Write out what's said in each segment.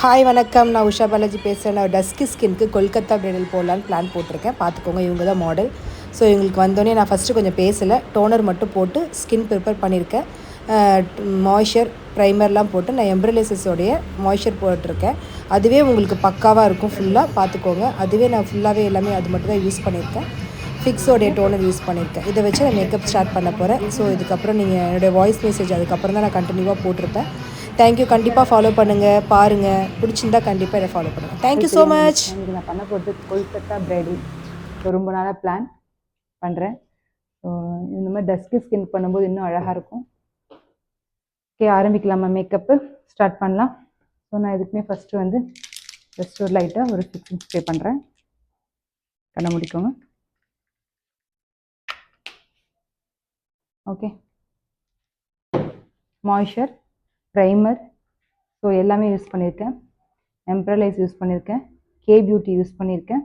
Hi வணக்கம், நான் உஷா பாலாஜி பேசுகிறேன். நான் டஸ்கி ஸ்கின்க்கு கொல்கத்தா பிரைடல் போடலான்னு பிளான் போட்டிருக்கேன். பார்த்துக்கோங்க, இவங்க தான் மாடல். ஸோ இவங்களுக்கு வந்தோடனே நான் ஃபஸ்ட்டு கொஞ்சம் பேசலை, டோனர் மட்டும் போட்டு ஸ்கின் ப்ரிப்பேர் பண்ணியிருக்கேன். மாய்ஸ்சர் ப்ரைமர்லாம் போட்டு நான் எம்ப்ரலைசஸோடைய மாய்ஸ்சர் போட்டிருக்கேன். அதுவே உங்களுக்கு பக்காவாக இருக்கும். ஃபுல்லாக பார்த்துக்கோங்க. அதுவே நான் ஃபுல்லாகவே எல்லாமே அது மட்டும் தான் யூஸ் பண்ணியிருக்கேன். ஃபிக்ஸோடைய டோனர் யூஸ் பண்ணியிருக்கேன். இதை வச்சு நான் மேக்கப் ஸ்டார்ட் பண்ண போகிறேன். ஸோ இதுக்கப்புறம் நீங்கள் என்னுடைய வாய்ஸ் மெசேஜ் அதுக்கப்புறம் தான் நான் கண்டினியூவாக போட்டிருப்பேன். தேங்க்யூ. கண்டிப்பாக ஃபாலோ பண்ணுங்கள், பாருங்கள். பிடிச்சிருந்தா கண்டிப்பாக இதை ஃபாலோ பண்ணுங்கள். Thank you so much. நான் பண்ண போகிறது கொல்கத்தா பிரைடல். ஸோ ரொம்ப நாளாக பிளான் பண்ணுறேன். ஸோ இந்த மாதிரி டஸ்கி ஸ்கின் பண்ணும்போது இன்னும் அழகாக இருக்கும். ஓகே, ஆரம்பிக்கலாமா? மேக்கப்பு ஸ்டார்ட் பண்ணலாம். ஸோ நான் இதுக்குமே ஃபஸ்ட்டு வந்து ஜஸ்ட் ஒரு லைட்டாக ஒரு ஃபிக்ஸிங் ஸ்ப்ரே பண்ணுறேன். கண்ணை முடிக்கோங்க. ஓகே, மாய்ஸ்சர், ப்ரைமர், ஸோ எல்லாமே யூஸ் பண்ணியிருக்கேன். எம்ப்ரலைஸ் யூஸ் பண்ணியிருக்கேன். கே பியூட்டி யூஸ் பண்ணியிருக்கேன்.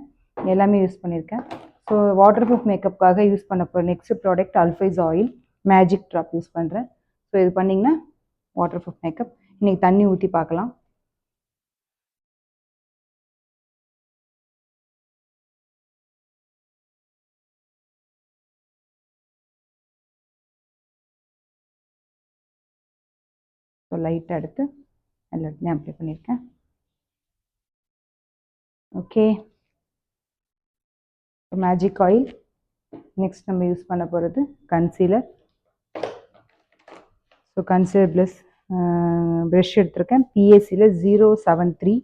எல்லாமே யூஸ் பண்ணியிருக்கேன். ஸோ வாட்டர் ப்ரூஃப் மேக்கப்புக்காக யூஸ் பண்ண போகிற நெக்ஸ்ட் ப்ராடக்ட் அல்ஃபைஸ் ஆயில் மேஜிக் ட்ராப் யூஸ் பண்ணுறேன். ஸோ இது பண்ணிங்கன்னா வாட்டர் ப்ரூஃப் மேக்கப். இன்றைக்கி தண்ணி ஊற்றி பார்க்கலாம். ஸோ லைட்டாக எடுத்து எல்லாத்தையும் அப்ளை பண்ணியிருக்கேன். Okay, magic oil. நெக்ஸ்ட் நம்ம யூஸ் பண்ண போகிறது கன்சீலர். ஸோ கன்சீலர் ப்ரஷ் எடுத்திருக்கேன். பிஎஸ்சியில் 073.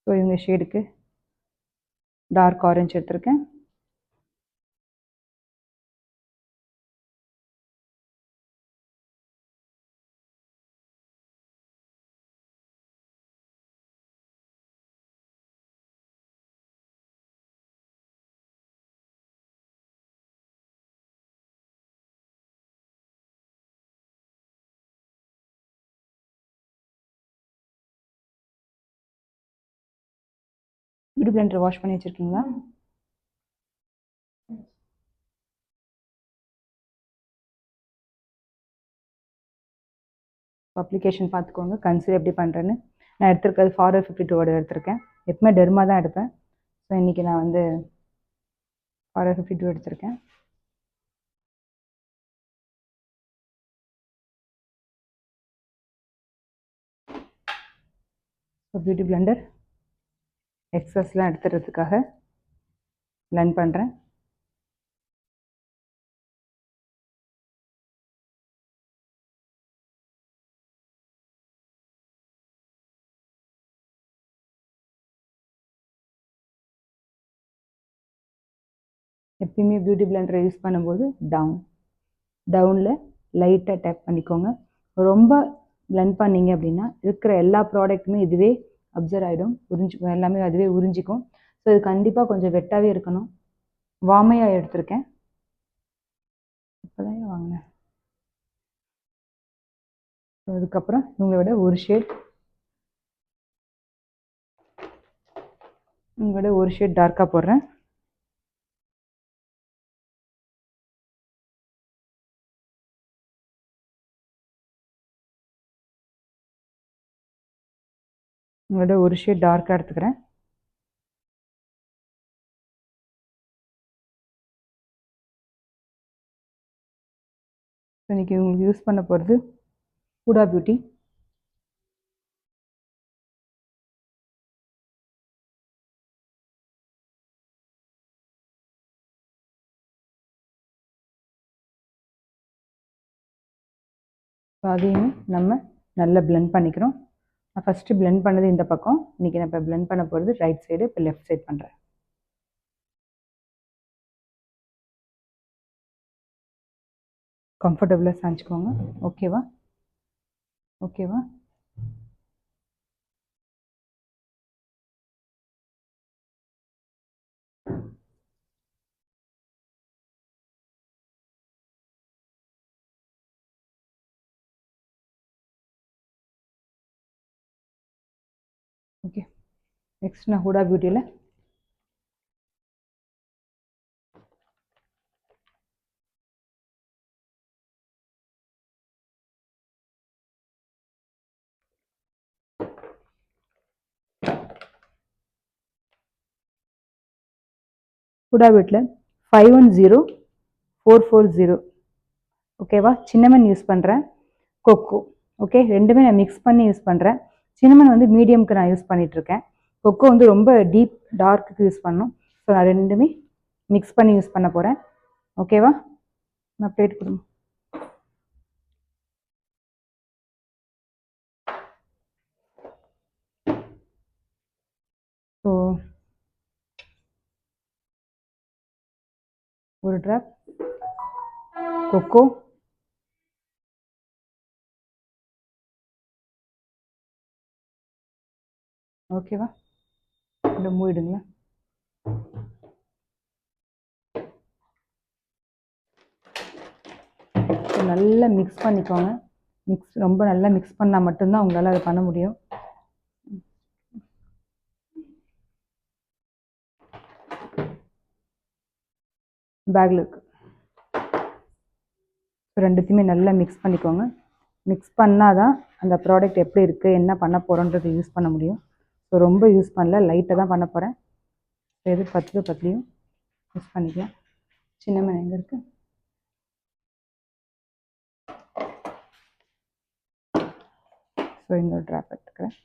ஸோ இவங்க ஷேடுக்கு டார்க் ஆரஞ்சு எடுத்திருக்கேன். பியூட்டி பிளெண்டர் வாஷ் பண்ணி வச்சுருக்கீங்களா? அப்ளிகேஷன் பார்த்துக்கோங்க. கன்சீலர் எப்படி பண்ணுறேன்னு. நான் எடுத்திருக்கிறது ஃபார்வர் 52 எடுத்திருக்கேன். எப்பவுமே டெர்மா தான் எடுப்பேன். ஸோ இன்றைக்கி நான் வந்து ஃபார்வர் 52 எடுத்திருக்கேன். ஸோ பியூட்டி பிளெண்டர் எக்ஸஸ்லாம் எடுத்துறதுக்காக பிளெண்ட் பண்ணுறேன். எப்பயுமே பியூட்டி பிளெண்டரை யூஸ் பண்ணும்போது டவுனில் லைட்டாக டேப் பண்ணிக்கோங்க. ரொம்ப பிளெண்ட் பண்ணிங்க அப்படின்னா இருக்கிற எல்லா ப்ராடக்ட்டுமே இதுவே அப்சர்வ் ஆகிடும், உறிஞ்சிக்கும். எல்லாமே அதுவே உறிஞ்சிக்கும். ஸோ இது கண்டிப்பாக கொஞ்சம் வெட்டாகவே இருக்கணும். வாமையாக எடுத்திருக்கேன். இப்போதான் வாங்கினேன். ஸோ அதுக்கப்புறம் உங்களோட ஒரு ஷேட் டார்க்காக போடுறேன். உங்களோட ஒரு ஷேட் டார்க்காக எடுத்துக்கிறேன். இன்றைக்கி உங்களுக்கு யூஸ் பண்ண போகிறது ஹூடா பியூட்டி. ஸோ அதையும் நம்ம நல்லா பிளெண்ட் பண்ணிக்கிறோம். நான் ஃபஸ்ட்டு பிளெண்ட் பண்ணது இந்த பக்கம். இன்றைக்கி நான் இப்போ பிளெண்ட் பண்ண போகிறது ரைட் சைடு. இப்போ லெஃப்ட் சைட் பண்ணுறேன். கம்ஃபர்டபுளாக சாய்ச்சிக்கோங்க. ஓகேவா? ஓகே, நெக்ஸ்ட் நான் ஹூடா பியூட்டியில் ஹுடா பியூட்டியில் 510440. ஓகேவா? சின்னமன் யூஸ் பண்ணுறேன், கொக்கோ. ஓகே, ரெண்டுமே நான் மிக்ஸ் பண்ணி யூஸ் பண்ணுறேன். சின்னமன் வந்து மீடியம்க்கு நான் யூஸ் பண்ணிகிட்ருக்கேன். கொக்கோ வந்து ரொம்ப டீப் டார்க்குக்கு யூஸ் பண்ணணும். ஸோ நான் ரெண்டுமே மிக்ஸ் பண்ணி யூஸ் பண்ண போகிறேன். ஓகேவா? நான் பிளேட் கொடுங்க. ஸோ ஒரு ட்ராப் கொக்கோ, ஓகேவா? இதை மூடிடுங்களா? நல்லா மிக்ஸ் பண்ணிக்கோங்க. ரொம்ப நல்லா மிக்ஸ் பண்ணால் மட்டும்தான் உங்களால் அதை பண்ண முடியும். பேக்கில் இருக்கு. ரெண்டுத்தையுமே நல்லா மிக்ஸ் பண்ணிக்கோங்க. மிக்ஸ் பண்ணால் தான் அந்த ப்ராடக்ட் எப்படி இருக்குது, என்ன பண்ண போகிறோன்றது யூஸ் பண்ண முடியும். ஸோ ரொம்ப யூஸ் பண்ணல, லைட்டாக தான் பண்ண போகிறேன். எது பத்துலையும் யூஸ் பண்ணிக்கலாம். சின்னமன் எங்கே இருக்குது? ஸோ இன்னொரு ட்ராப் எடுத்துக்கிறேன்.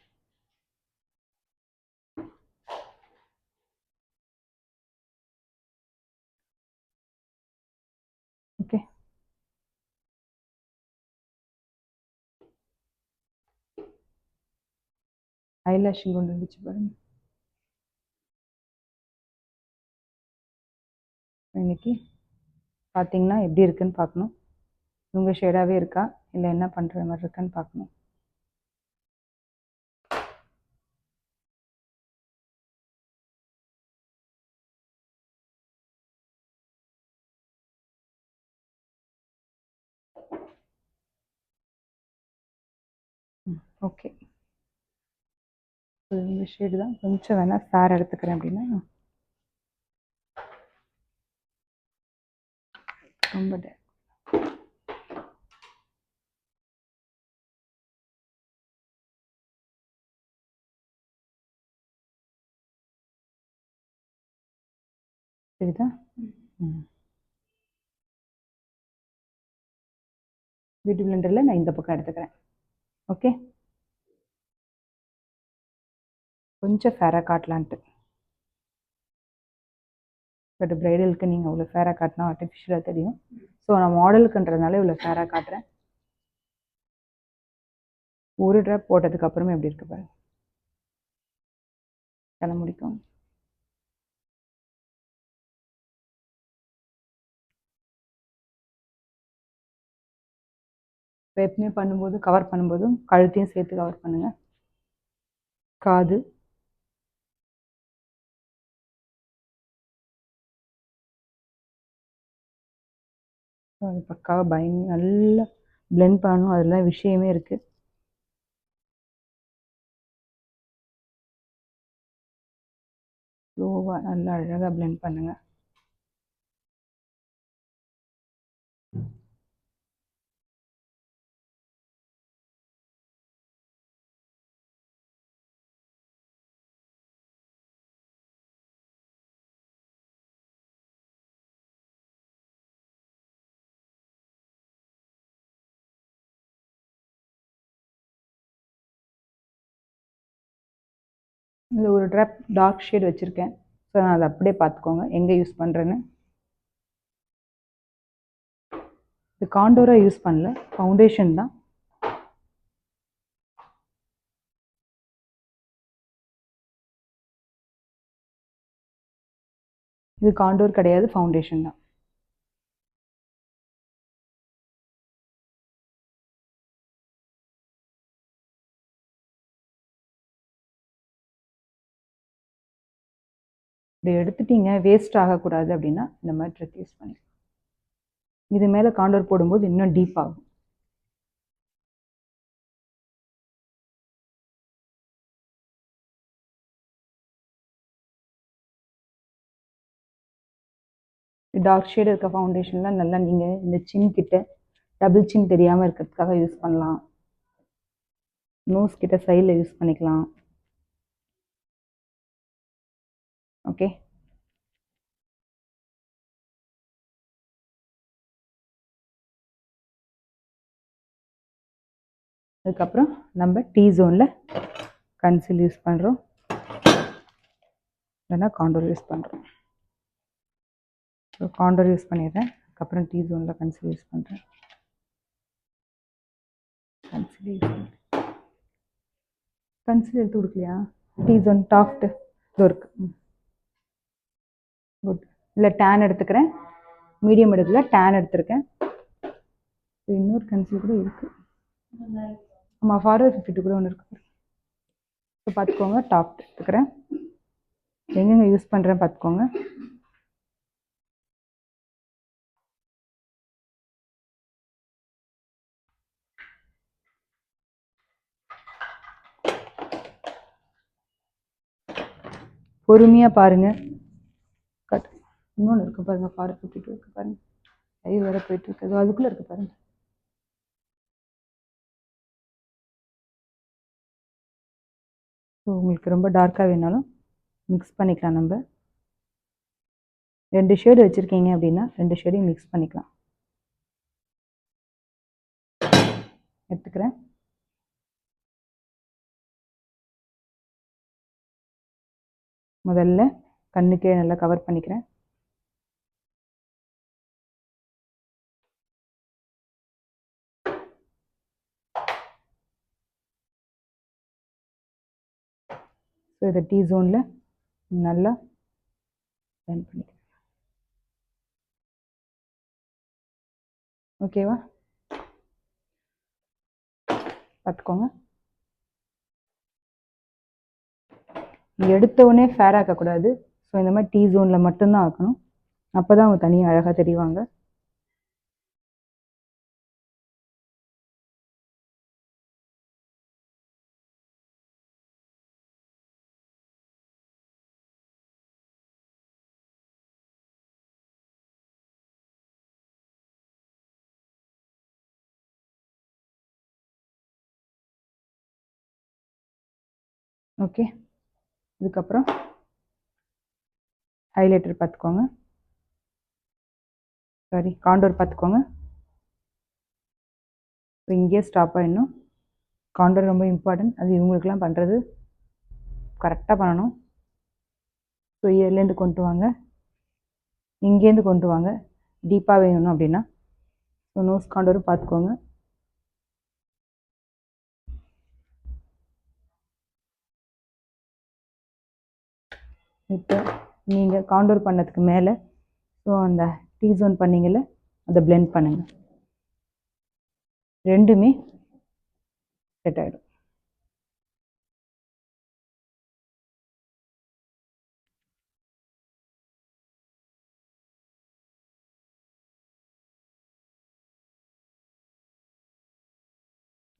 ஓகே, ஐலாஷிங் கொண்டு வந்துச்சு பாருங்க. இன்னைக்கு பார்த்தீங்கன்னா எப்படி இருக்குன்னு பார்க்கணும். உங்கள் ஷேடாகவே இருக்கா இல்லை என்ன பண்ணுற மாதிரி இருக்கான்னு பார்க்கணும். ஓகே, இந்த ஷேடு தான் கொஞ்சம் வேணால் ஃபேர் எடுத்துக்கிறேன். அப்படின்னா ரொம்ப சரிதா? பியூட்டி பிளெண்டரில் நான் இந்த பக்கம் எடுத்துக்கிறேன். ஓகே, கொஞ்சம் ஃபேராக காட்டலான்ட்டு. பட் ப்ரைடலுக்கு நீங்கள் அவ்வளோ ஃபேராக காட்டினா ஆர்டிஃபிஷியலாக தெரியும். ஸோ நான் மாடலுக்குன்றதுனால இவ்வளோ ஃபேராக காட்டுறேன். ஒரு ட்ராப் போட்டதுக்கப்புறமே எப்படி இருக்கு பாருங்க. தலை முடிக்கும். இப்போ எப்பவுமே பண்ணும்போது கவர் பண்ணும்போதும் கழுத்தையும் சேர்த்து கவர் பண்ணுங்கள். காது, அது பக்காவாக நல்லா பிளெண்ட் பண்ணணும். அதெல்லாம் விஷயமே இருக்குது. ஸ்லோவாக நல்லா அழகாக பிளெண்ட் பண்ணுங்கள். இதில் ஒரு ட்ராப் டார்க் ஷேட் வச்சுருக்கேன். ஸோ நான் அதை அப்படியே பார்த்துக்கோங்க எங்கே யூஸ் பண்ணுறேன்னு. இது காண்டோராக யூஸ் பண்ணல, ஃபவுண்டேஷன் தான். இது காண்டோர் கிடையாது, ஃபவுண்டேஷன் தான். இப்படி எடுத்துட்டீங்க வேஸ்ட் ஆகக்கூடாது அப்படின்னா இந்த மாதிரி ட்ரிக் யூஸ் பண்ணி இது மேலே காண்டோர் போடும்போது இன்னும் டீப் ஆகும். டார்க் ஷேடு இருக்க ஃபவுண்டேஷன்லாம் நல்லா நீங்கள் இந்த சின் கிட்ட டபுள் சின் தெரியாமல் இருக்கிறதுக்காக யூஸ் பண்ணலாம். நோஸ் கிட்ட சைடில் யூஸ் பண்ணிக்கலாம். ஓகே, அதுக்கப்புறம் நம்ம டீ ஜோனில் கன்சீல் யூஸ் பண்ணுறோம், இல்லைன்னா காண்டோர் யூஸ் பண்ணுறோம். ஸோ காண்டோர் யூஸ் பண்ணிடுறேன். அதுக்கப்புறம் டீ ஜோனில் கன்சீல் யூஸ் பண்ணுறேன். கன்சீல் எடுத்து கொடுக்கலையா? டீ ஜோன் டாஃப்ட் இதோ இருக்கு. குட். இல்லை டேன் எடுத்துக்கிறேன், மீடியம் எடுக்கல, டேன் எடுத்துருக்கேன். இன்னொரு கன்சீல் கூட இருக்குது. ஆமாம், ஃபார்வர்ட் 52 கூட ஒன்று இருக்குது. ஸோ பார்த்துக்கோங்க, டாப்ட் எடுத்துக்கிறேன். எங்கெங்கே யூஸ் பண்ணுறேன் பார்த்துக்கோங்க. பொறுமையாக பாருங்கள். கட். இன்னொன்று இருக்குது பாருங்கள், ஃபார்வர்ட் 52 இருக்குது பாருங்கள். கை வேறு போயிட்டு இருக்குது, அதுக்குள்ளே இருக்குது பாருங்கள். ஸோ உங்களுக்கு ரொம்ப டார்க்காக வேணாலும் மிக்ஸ் பண்ணிக்கலாம். நம்ம 2 ஷேடு வச்சுருக்கீங்க அப்படின்னா 2 ஷேடையும் மிக்ஸ் பண்ணிக்கலாம். எடுத்துக்கிறேன். முதல்ல கண்ணுக்கே நல்லா கவர் பண்ணிக்கிறேன். ஸோ இதை டீ ஜோனில் நல்லா பிளெண்ட் பண்ணிக்கிறேன். ஓகேவா? பார்த்துக்கோங்க. எடுத்தவுடனே ஃபேர் ஆக்கக்கூடாது. ஸோ இந்த மாதிரி டீ ஜோனில் மட்டும்தான் ஆக்கணும். அப்போ தான் அவங்க தனியாக அழகாக தெரிவாங்க. ஓகே, இதுக்கப்புறம் ஹைலைட்டர் பார்த்துக்கோங்க, சாரி காண்டோர் பார்த்துக்கோங்க. ஸோ இங்கேயே ஸ்டாப் ஆகிடணும். காண்டோர் ரொம்ப இம்பார்ட்டன்ட், அது இவங்களுக்குலாம் பண்ணுறது கரெக்டாக பண்ணணும். ஸோ இயர்லேருந்து கொண்டு வாங்க, இங்கேருந்து கொண்டு வாங்க டீப்பாக வேணும் அப்படின்னா. ஸோ நோஸ் காண்டோரும் பார்த்துக்கோங்க. இப்போ நீங்கள் காண்டோர் பண்ணதுக்கு மேலே ஸோ அந்த டீ ஜோன் பண்ணிங்கல்ல, அதை பிளெண்ட் பண்ணுங்கள். ரெண்டுமே செட் ஆகிடும்.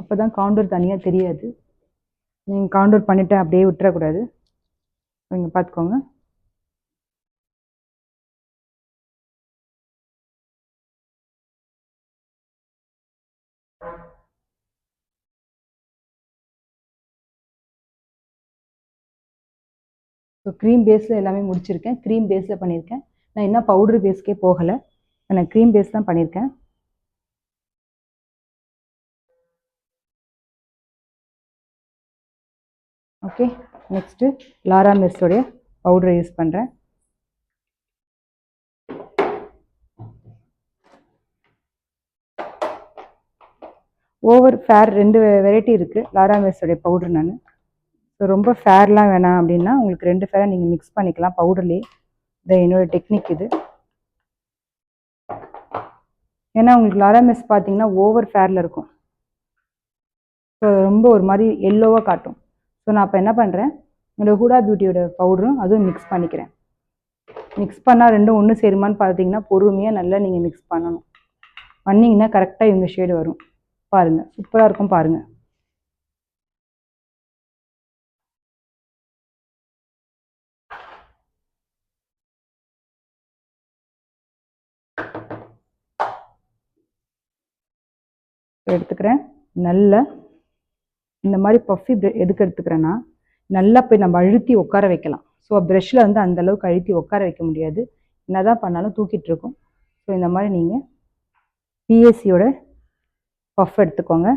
அப்போ தான் காண்டோர் தனியாக தெரியாது. நீங்கள் காண்டோர் பண்ணிவிட்டு அப்படியே விட்டுறக்கூடாது. இங்கே பார்த்துக்கோங்க. ஸோ க்ரீம் பேஸில் எல்லாமே முடிச்சிருக்கேன். க்ரீம் பேஸில் பண்ணியிருக்கேன். நான் இன்னும் பவுடர் பேஸ்க்கே போகலை, நான் க்ரீம் பேஸ் தான் பண்ணியிருக்கேன். ஓகே, நெக்ஸ்ட்டு லாரா மெர்ஸோடைய பவுடரை யூஸ் பண்ணுறேன். ஓவர் ஃபேர் 2 வெரைட்டி இருக்குது லாரா மெர்ஸோடைய பவுடர். நான் ஸோ ரொம்ப ஃபேர்லாம் வேணாம் அப்படின்னா உங்களுக்கு 2 ஃபேரை நீங்கள் மிக்ஸ் பண்ணிக்கலாம் பவுடர்லேயே. இதை என்னோடய டெக்னிக் இது. ஏன்னா உங்களுக்கு லாரா மெர்ஸ் பார்த்தீங்கன்னா ஓவர் ஃபேரில் இருக்கும். ஸோ ரொம்ப ஒரு மாதிரி எல்லோவாக காட்டும். ஸோ நான் இப்போ என்ன பண்ணுறேன், என்னோடய ஹூடா பியூட்டியோட பவுடரும் அதுவும் மிக்ஸ் பண்ணிக்கிறேன். மிக்ஸ் பண்ணால் ரெண்டும் ஒன்று சேருமான்னு பார்த்தீங்கன்னா பொறுமையாக நல்லா நீங்கள் மிக்ஸ் பண்ணணும். பண்ணிங்கன்னா கரெக்டாக இவங்க ஷேடு வரும். பாருங்கள், சூப்பராக இருக்கும் பாருங்கள். எடுத்துக்கிறேன். நல்லா இந்த மாதிரி பஃபி எதுக்கு எடுத்துக்கிறேன்னா, நல்லா போய் நம்ம அழுத்தி உட்கார வைக்கலாம். ஸோ ப்ரெஷ்ஷில் வந்து அந்தளவுக்கு அழுத்தி உட்கார வைக்க முடியாது, என்ன தான் பண்ணாலும் தூக்கிட்டு இருக்கும். ஸோ இந்த மாதிரி நீங்கள் பிஎஸ்சியோட பஃப் எடுத்துக்கோங்க.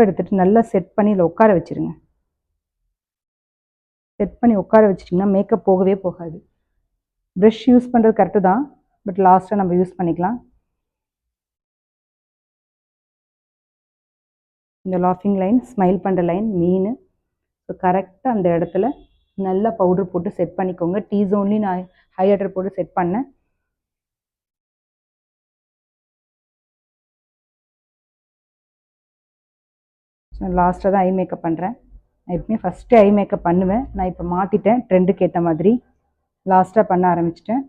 எடுத்துகிட்டு நல்லா செட் பண்ணி இதில் உட்கார வச்சுருங்க. செட் பண்ணி உட்கார வச்சிட்டிங்கன்னா மேக்கப் போகவே போகாது. ப்ரஷ் யூஸ் பண்ணுறது கரெக்டு தான், பட் லாஸ்ட்டாக நம்ம யூஸ் பண்ணிக்கலாம். இந்த லாஃபிங் லைன், ஸ்மைல் பண்ணுற லைன் மெயின். ஸோ கரெக்டாக அந்த இடத்துல நல்லா பவுடர் போட்டு செட் பண்ணிக்கோங்க. டீ ஜோன்லேயும் நான் ஹைலைட்டர் போட்டு செட் பண்ணேன். நான் லாஸ்ட்டாக தான் ஐ மேக்கப் பண்ணுறேன். நான் எப்பவுமே ஃபஸ்ட்டு ஐ மேக்கப் பண்ணுவேன். நான் இப்போ மாற்றிட்டேன், ட்ரெண்டுக்கு ஏற்ற மாதிரி லாஸ்ட்டாக பண்ண ஆரம்பிச்சிட்டேன்.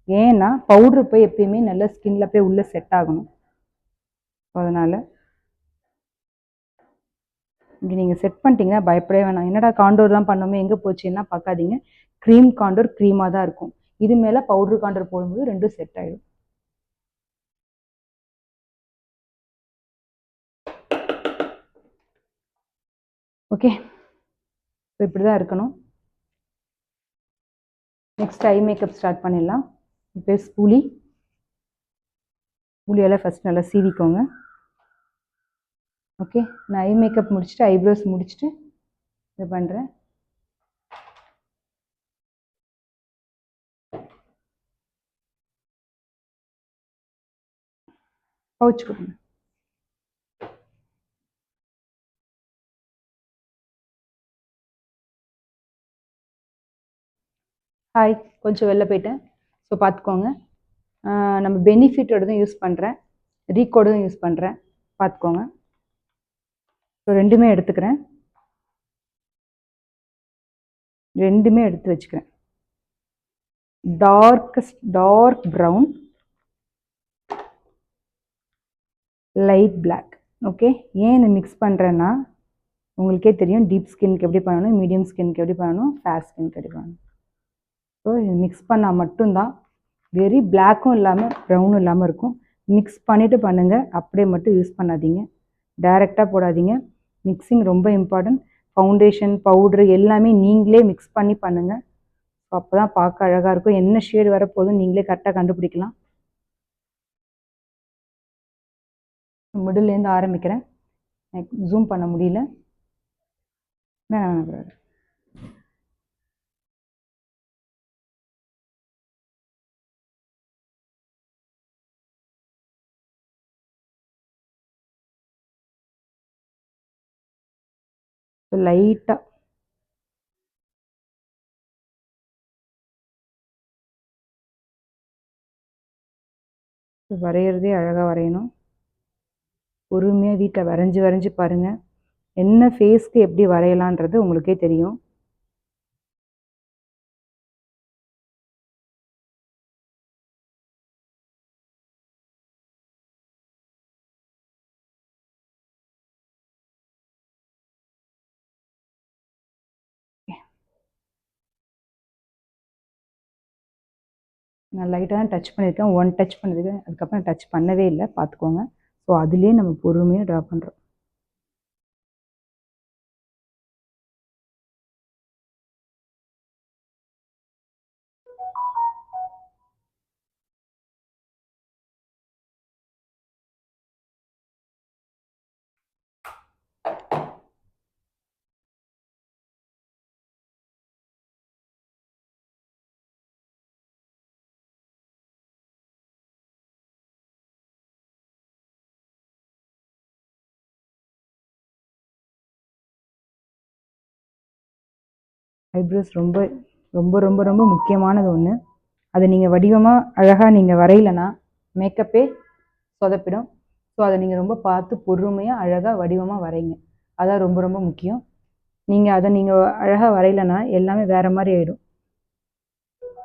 ஏன்னா பவுட்ரு போய் எப்பயுமே நல்லா ஸ்கின்ல போய் உள்ளே செட் ஆகணும். அதனால் இப்படி நீங்கள் செட் பண்ணிட்டீங்கன்னா பயப்படவே வேணாம். என்னடா காண்டோர்லாம் பண்ணோமே எங்கே போச்சுன்னா பார்க்காதீங்க. க்ரீம் காண்டோர் க்ரீமாக தான் இருக்கும். இது மேலே பவுட்ரு காண்டோர் போடும்போது ரெண்டும் செட் ஆகிடும். ஓகே, ஸோ இப்படி தான் இருக்கணும். நெக்ஸ்ட் ஐ மேக்கப் ஸ்டார்ட் பண்ணிடலாம். இப்போ ஸ்பூலியெல்லாம் ஃபஸ்ட் நல்லா சீவிக்கோங்க. ஓகே, நான் ஐ மேக்கப் முடிச்சுட்டு ஐப்ரோஸ் முடிச்சுட்டு இது பண்ணுறேன். பவுச் கொடுங்க. ஹாய், கொஞ்சம் வெளில போயிட்டேன். ஸோ பார்த்துக்கோங்க. நம்ம பெனிஃபிட்டோட தான் யூஸ் பண்ணுறேன், ரீகோடு தான் யூஸ் பண்ணுறேன், பார்த்துக்கோங்க. ஸோ ரெண்டுமே எடுத்துக்கிறேன், ரெண்டுமே எடுத்து வச்சுக்கிறேன். Dark brown, light black. Okay, ஏன் இதை மிக்ஸ் பண்ணுறேன்னா உங்களுக்கே தெரியும் டீப் ஸ்கின்க்கு எப்படி பண்ணணும், மீடியம் ஸ்கின்க்கு எப்படி பண்ணணும், ஃபேர் ஸ்கின்க்கு எப்படி பண்ணணும். ஸோ இது மிக்ஸ் பண்ணால் மட்டும்தான் வெரி பிளாக்கும் இல்லாமல் ப்ரௌனும் இல்லாமல் இருக்கும். மிக்ஸ் பண்ணிவிட்டு பண்ணுங்கள், அப்படியே மட்டும் யூஸ் பண்ணாதீங்க, டைரெக்டாக போடாதீங்க. மிக்சிங் ரொம்ப இம்பார்ட்டன்ட். ஃபவுண்டேஷன் பவுட்ரு எல்லாமே நீங்களே மிக்ஸ் பண்ணி பண்ணுங்கள். ஸோ அப்போ தான் பார்க்க அழகாக இருக்கும். என்ன ஷேடு வரப்போகுதுன்னு நீங்களே கரெக்டாக கண்டுபிடிக்கலாம். மிடில்லேருந்து ஆரம்பிக்கிறேன். எனக்கு ஜூம் பண்ண முடியல. லைட்டாக வரைகிறதே அழகாக வரையணும். பொறுமையாக வீட்டில் வரைஞ்சி பாருங்கள். என்ன ஃபேஸ்க்கு எப்படி வரையலான்றது உங்களுக்கே தெரியும். நான் லைட்டாக தான் டச் பண்ணியிருக்கேன், 1 டச் பண்ணியிருக்கேன், அதுக்கப்புறம் டச் பண்ணவே இல்லை, பார்த்துக்கோங்க. ஸோ அதுலேயே நம்ம பொறுமையாக ட்ரா பண்ணுறோம். ஐப்ரோஸ் ரொம்ப ரொம்ப ரொம்ப ரொம்ப முக்கியமானது ஒன்று. அதை நீங்கள் வடிவமாக அழகாக நீங்கள் வரையலைன்னா மேக்கப்பே சொதப்பிடும். ஸோ அதை நீங்கள் ரொம்ப பார்த்து பொறுமையாக அழகாக வடிவமாக வரைங்க. அதான் ரொம்ப ரொம்ப முக்கியம். அதை நீங்கள் அழகாக வரையலைன்னா எல்லாமே வேறு மாதிரி ஆகிடும்.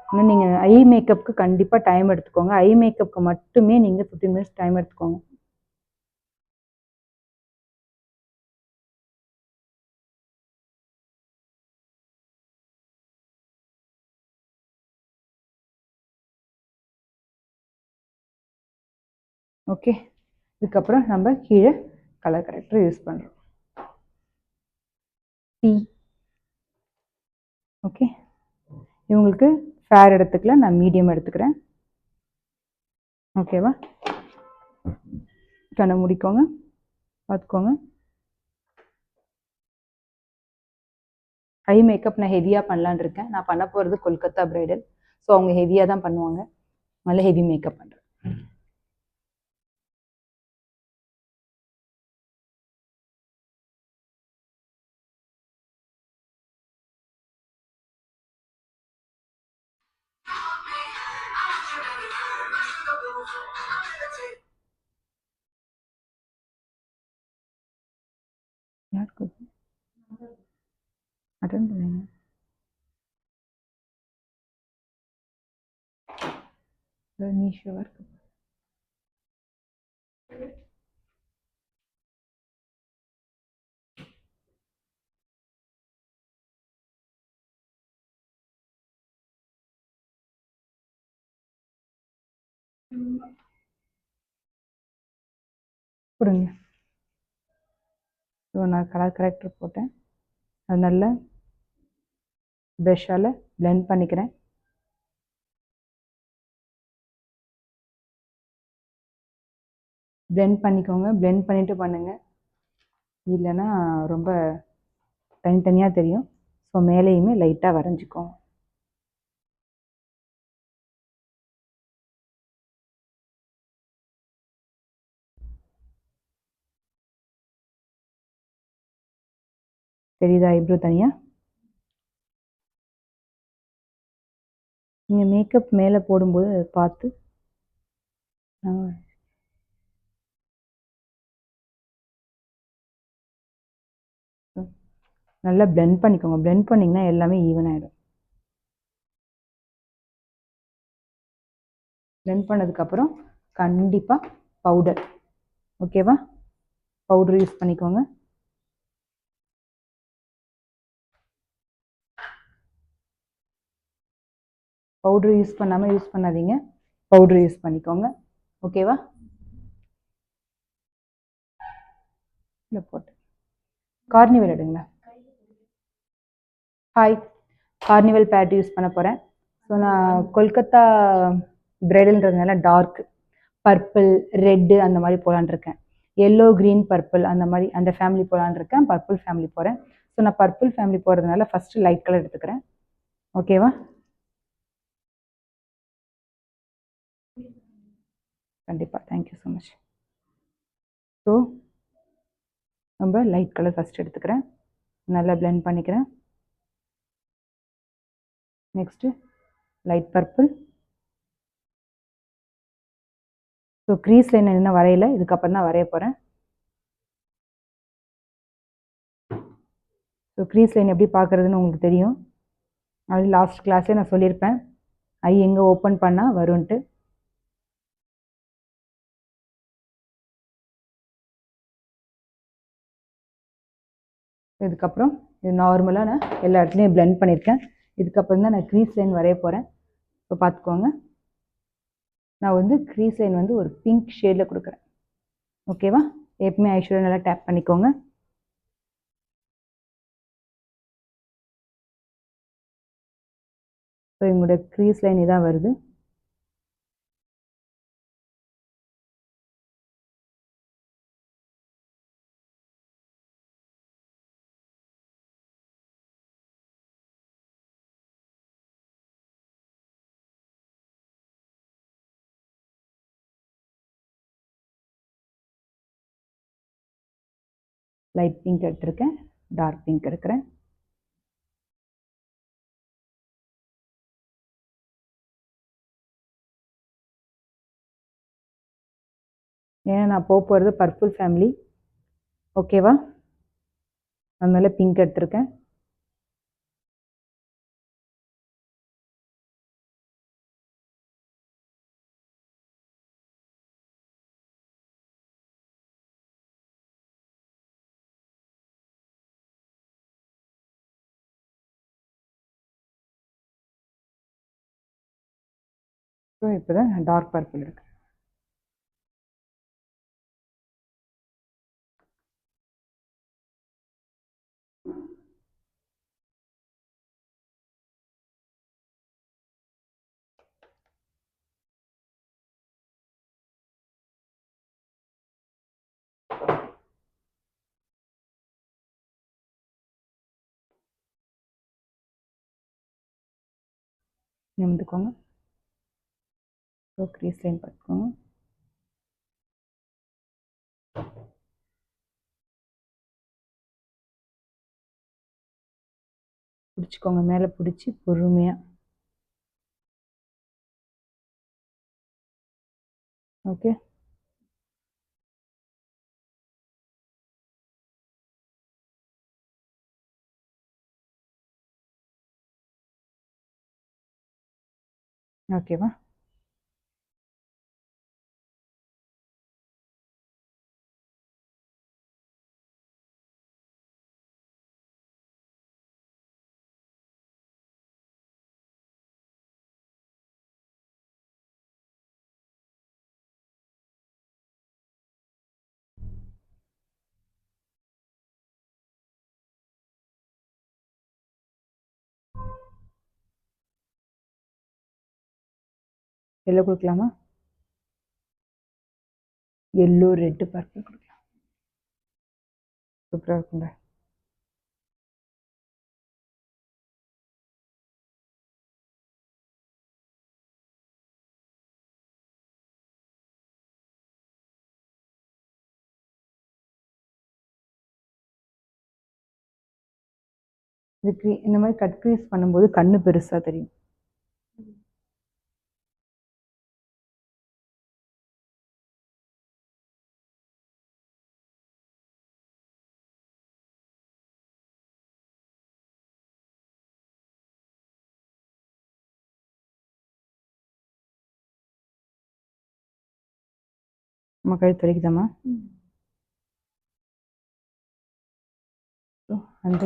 ஆனால் நீங்கள் ஐ மேக்கப்புக்கு கண்டிப்பாக டைம் எடுத்துக்கோங்க. ஐ மேக்கப்புக்கு மட்டுமே நீங்கள் 15 மினிட்ஸ் டைம் எடுத்துக்கோங்க. ஓகே, இதுக்கப்புறம் நம்ம கீழே கலர் கரெக்டர் யூஸ் பண்ணுறோம். ஓகே, இவங்களுக்கு ஃபேர் எடுத்துக்கலாம், நான் மீடியம் எடுத்துக்கிறேன். ஓகேவா, கண்ணை முடிக்கோங்க, பார்த்துக்கோங்க. ஐ மேக்கப் நான் ஹெவியாக பண்ணலான்னு இருக்கேன். நான் பண்ண போகிறது கொல்கத்தா பிரைடல். ஸோ அவங்க ஹெவியாக தான் பண்ணுவாங்க. நல்ல ஹெவி மேக்கப் பண்ணுறேன். யாருக்கு அட்டன் பண்ணுங்க. மீஷோவாக இருக்கு. கொடுங்க. ஸோ நான் கலர் கரெக்டர் போட்டேன். அது நல்லா ப்ரஷ்ஷால் blend பண்ணிக்கிறேன். blend பண்ணிக்கோங்க. blend பண்ணிவிட்டு பண்ணுங்கள். இல்லைன்னா ரொம்ப தனித்தனியாக தெரியும். ஸோ மேலேயுமே லைட்டாக வரைஞ்சிக்கோங்க. தெரியுதா ஐப்ரோ தனியாக? நீங்கள் மேக்கப் மேலே போடும்போது அதை பார்த்து நல்லா blend பண்ணிக்கோங்க. blend பண்ணிங்கன்னா எல்லாமே ஈவன் ஆகிடும். blend பண்ணதுக்கப்புறம் கண்டிப்பாக பவுடர், ஓகேவா? பவுடர் யூஸ் பண்ணிக்கோங்க. பவுடர் யூஸ் பண்ணாமல் யூஸ் பண்ணாதீங்க. பவுடர் யூஸ் பண்ணிக்கோங்க, ஓகேவா? இல்லை போட்டு கார்னிவல் எடுங்க. ஹாய், கார்னிவல் பேட் யூஸ் பண்ண போகிறேன். ஸோ நான் கொல்கத்தா பிரைடல்ன்றதுனால டார்க் பர்பிள், ரெட்டு அந்த மாதிரி போகலான் இருக்கேன். எல்லோ, க்ரீன், பர்பிள் அந்த மாதிரி அந்த ஃபேமிலி போகலான் இருக்கேன். பர்பிள் ஃபேமிலி போகிறேன். ஸோ நான் பர்பிள் ஃபேமிலி போகிறதுனால ஃபஸ்ட்டு லைட் கலர் எடுத்துக்கிறேன், ஓகேவா? கண்டிப்பாக, தேங்க்யூ ஸோ மச். ஸோ நம்ம லைட் கலர் ஃபஸ்ட் எடுத்துக்கிறேன். நல்லா blend பண்ணிக்கிறேன். Next light purple. So crease line என்ன வரையல, இதுக்கப்புறம் தான் வரைய போகிறேன். ஸோ க்ரீஸ் லைன் எப்படி பார்க்குறதுன்னு உங்களுக்கு தெரியும். அது லாஸ்ட் கிளாஸே நான் சொல்லியிருப்பேன், ஐ எங்கே ஓப்பன் பண்ணால் வரும்ன்ட்டு. இதுக்கப்புறம் இது நார்மலாக நான் எல்லா இடத்துலையும் blend பண்ணியிருக்கேன். இதுக்கப்புறம் தான் நான் க்ரீஸ் லைன் வரைய போகிறேன். இப்போ பார்த்துக்கோங்க, நான் வந்து க்ரீஸ் லைன் வந்து ஒரு பிங்க் ஷேடில் கொடுக்குறேன், ஓகேவா? எப்பவுமே ஐஷேடோ நல்லா டேப் பண்ணிக்கோங்க. ஸோ எங்களோட க்ரீஸ் லைன் இதான் வருது. லைட் பிங்க் எடுத்திருக்கேன், டார்க் பிங்க் எடுக்கிறேன். ஏன்னா நான் போகிறது பர்பிள் ஃபேமிலி, ஓகேவா? அதனால பிங்க் எடுத்திருக்கேன். ஸோ இப்போ தான் நான் டார்க் பர்பிள் எடுக்கிறேன். நிமிந்துக்கோங்க. ஸோ க்ரீஸ் லைன் பார்த்துக்கோங்க. பிடிச்சிக்கோங்க, மேலே பிடிச்சி பொறுமையாக. ஓகே, ஓகேவா? எல்லோ கொடுக்கலாமா? எல்லோ, ரெட்டு, பர்பிள் கொடுக்கலாம். சூப்பராக இருக்குங்க. இதுக்கு இந்த மாதிரி கட் க்ரீஸ் பண்ணும்போது கண்ணு பெருசாக தெரியும். நம்ம கழுத்து வரைக்குதாம்மா? ஸோ அந்த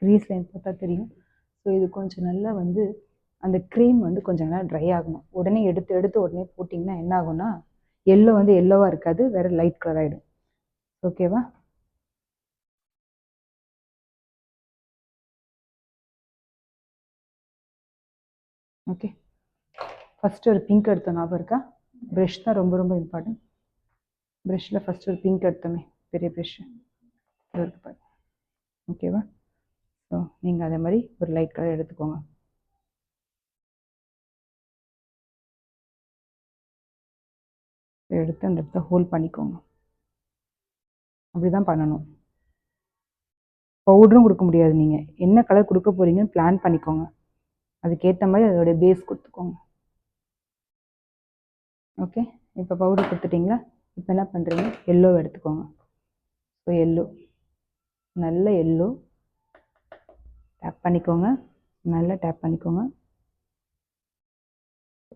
க்ரீஸ் லைன் பார்த்தா தெரியும். ஸோ இது கொஞ்சம் நல்லா வந்து அந்த க்ரீம் வந்து கொஞ்சம் நல்லா ட்ரை ஆகணும். உடனே எடுத்து எடுத்து உடனே போட்டிங்கன்னா என்ன ஆகும்னா எல்லோ வந்து எல்லோவாக இருக்காது, வேறு லைட் கலர் ஆகிடும். ஓகேவா? ஓகே, ஃபஸ்ட்டு ஒரு பிங்க் எடுத்தோம், ஞாபகம் இருக்கா? ப்ரெஷ் தான் ரொம்ப ரொம்ப இம்பார்ட்டன்ட். ப்ரெஷ்ஷில் ஃபஸ்ட்டு ஒரு பிங்க் எடுத்தோமே, பெரிய ப்ரெஷ்ஷு இருக்கு பாரு. ஓகேவா? ஸோ நீங்கள் அதே மாதிரி ஒரு லைட் கலர் எடுத்துக்கோங்க. எடுத்து அந்த இடத்த ஹோல்ட் பண்ணிக்கோங்க. அப்படி தான் பண்ணணும். பவுடரும் கொடுக்க முடியாது. நீங்கள் என்ன கலர் கொடுக்க போகிறீங்கன்னு பிளான் பண்ணிக்கோங்க. அதுக்கேற்ற மாதிரி அதோடைய பேஸ் கொடுத்துக்கோங்க. ஓகே, இப்போ பவுடர் கொடுத்துட்டிங்களா? இப்போ என்ன பண்ணுறீங்க? எல்லோ எடுத்துக்கோங்க. ஸோ எல்லோ, நல்ல எல்லோ டேப் பண்ணிக்கோங்க, நல்லா டேப் பண்ணிக்கோங்க.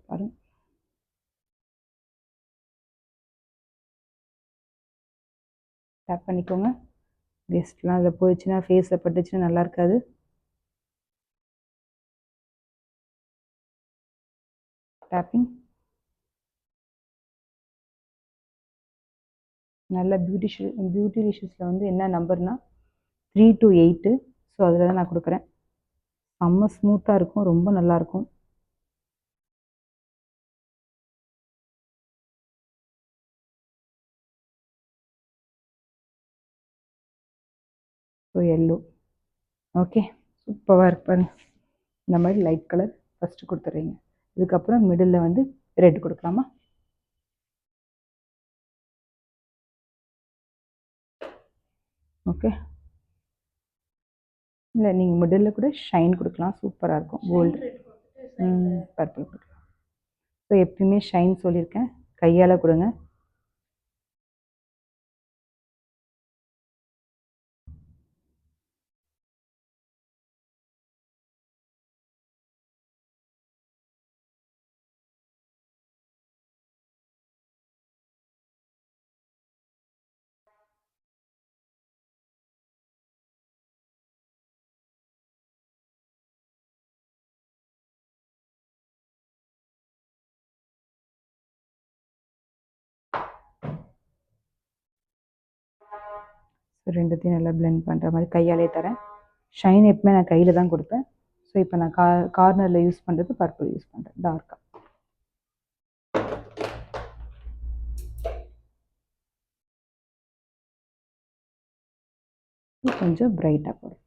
பாருங்க, டேப் பண்ணிக்கோங்க. வேஸ்ட்லாம் அதில் போயிடுச்சுன்னா, ஃபேஸில் பட்டுச்சுன்னா நல்லா இருக்காது. டேப்பிங் நல்ல பியூட்டிலிஷியஸில் வந்து என்ன நம்பர்னால் 3 to 8. ஸோ அதில் தான் நான் கொடுக்குறேன். செம்ம ஸ்மூத்தாக இருக்கும், ரொம்ப நல்லாயிருக்கும். ஸோ எல்லோ, ஓகே, சூப்பராக இருக்கு பாருங்க. இந்த மாதிரி லைட் கலர் ஃபஸ்ட்டு கொடுத்துட்றீங்க. இதுக்கப்புறம் மிடில் வந்து ரெட் கொடுக்கலாமா? ஓகே, இல்லை நீங்கள் மிடில் கூட ஷைன் கொடுக்கலாம், சூப்பராக இருக்கும். கோல்டு, பர்பிள் கொடுக்கலாம். ஸோ எப்பயுமே ஷைன் சொல்லியிருக்கேன், கையால் கொடுங்க. ஸோ ரெண்டுத்தையும் நல்லா பிளெண்ட் பண்ணுற மாதிரி கையாலே தரேன். ஷைன் எப்பவுமே நான் கையில் தான் கொடுப்பேன். ஸோ இப்போ நான் கார்னரில் யூஸ் பண்ணுறது பர்பிள் யூஸ் பண்ணுறேன், டார்க்காக. கொஞ்சம் பிரைட்டாக போடுறேன்.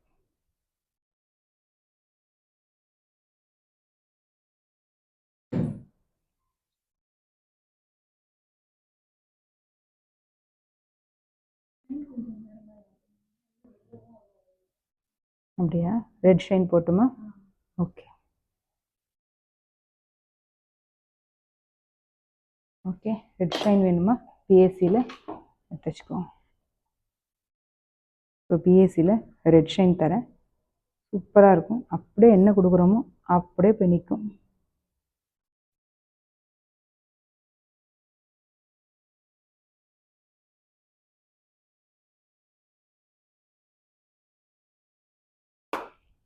அப்படியா? ரெட் ஷைன் போட்டுமா? ஓகே ஓகே, ரெட் ஷைன் வேணுமா? பிஎஸ்சியில் எடுத்து வச்சுக்கோங்க. இப்போ பிஎஸ்சியில் ரெட் ஷைன் தரேன், சூப்பராக இருக்கும். அப்படியே என்ன கொடுக்குறோமோ அப்படியே போய் நிற்கும்.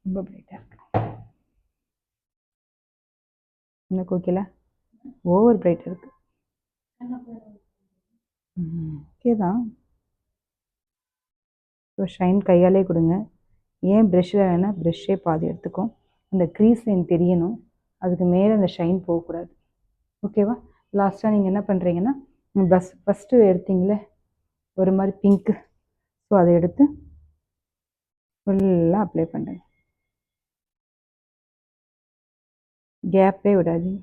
ரொம்ப பிரைட்டாக இருக்கு. எனக்கு ஓகேல? ஓவர் பிரைட்டாக இருக்குது. ஓகே தான். ஸோ ஷைன் கையாலே கொடுங்க. ஏன் ப்ரெஷ்ஷில் வேணால் ப்ரெஷ்ஷே பாதி எடுத்துக்கும். அந்த க்ரீஸ் லைன் தெரியணும், அதுக்கு மேலே அந்த ஷைன் போகக்கூடாது. ஓகேவா? லாஸ்ட்டாக நீங்கள் என்ன பண்ணுறீங்கன்னா, ஃபஸ்ட்டு எடுத்தீங்களே ஒரு மாதிரி பிங்க்கு, ஸோ அதை எடுத்து ஃபுல்லாக அப்ளை பண்ணுங்க. கேப்பே விடாதீங்க.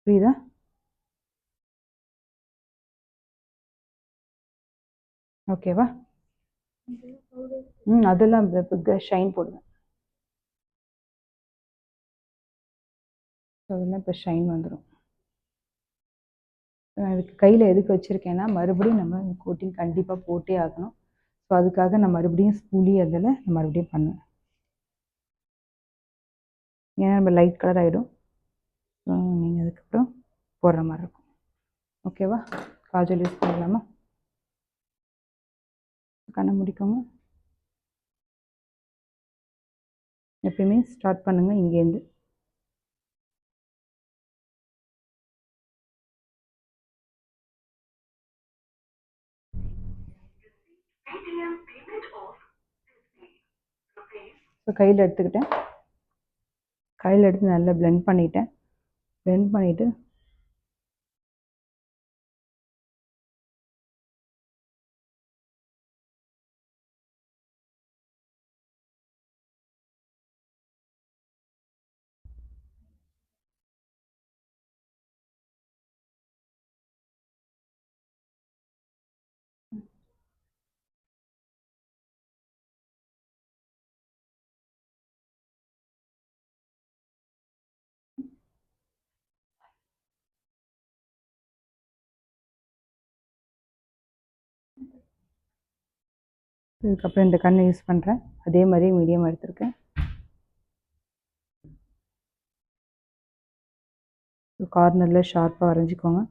புரியுதா? ஓகேவா? அதெல்லாம் ஷைன் போடுவேன். ஸோ அதெல்லாம் இப்போ ஷைன் வந்துடும். நான் இதுக்கு கையில் எதுக்கு வச்சுருக்கேன்னா, மறுபடியும் நம்ம கோட்டிங் கண்டிப்பாக போட்டே ஆகணும். ஸோ அதுக்காக நான் மறுபடியும் ஸ்பூலி அதில் நான் மறுபடியும் பண்ணுவேன். ஏன்னா நம்ம லைட் கலர் ஆகிடும். ஸோ நீங்கள் அதுக்கப்புறம் போடுற மாதிரி இருக்கும். ஓகேவா? காஜல் யூஸ் பண்ணலாமா? கண்ணை முடிக்கோங்க. எப்பயுமே ஸ்டார்ட் பண்ணுங்கள் இங்கேருந்து. ஸோ கையில் எடுத்துக்கிட்டேன், கையில் எடுத்து நல்லா பிளெண்ட் பண்ணிட்டேன். பிளெண்ட் பண்ணிவிட்டு இதுக்கப்புறம் இந்த கண்ணை யூஸ் பண்ணுறேன். அதே மாதிரி மீடியம் எடுத்திருக்கேன். கார்னரில் ஷார்ப்பாக வரைஞ்சிக்கோங்க.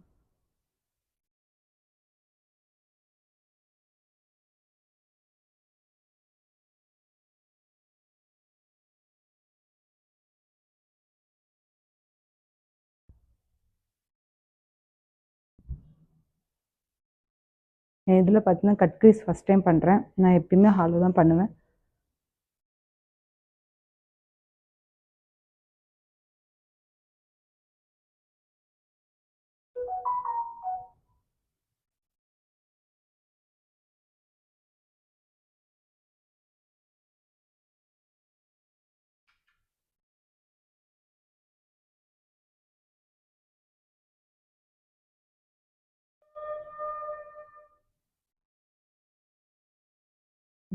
இதில் பார்த்தீங்கன்னா கட் க்ரீஸ் ஃபஸ்ட் டைம் பண்ணுறேன். நான் எப்பயுமே ஹாலோ தான் பண்ணுவேன்.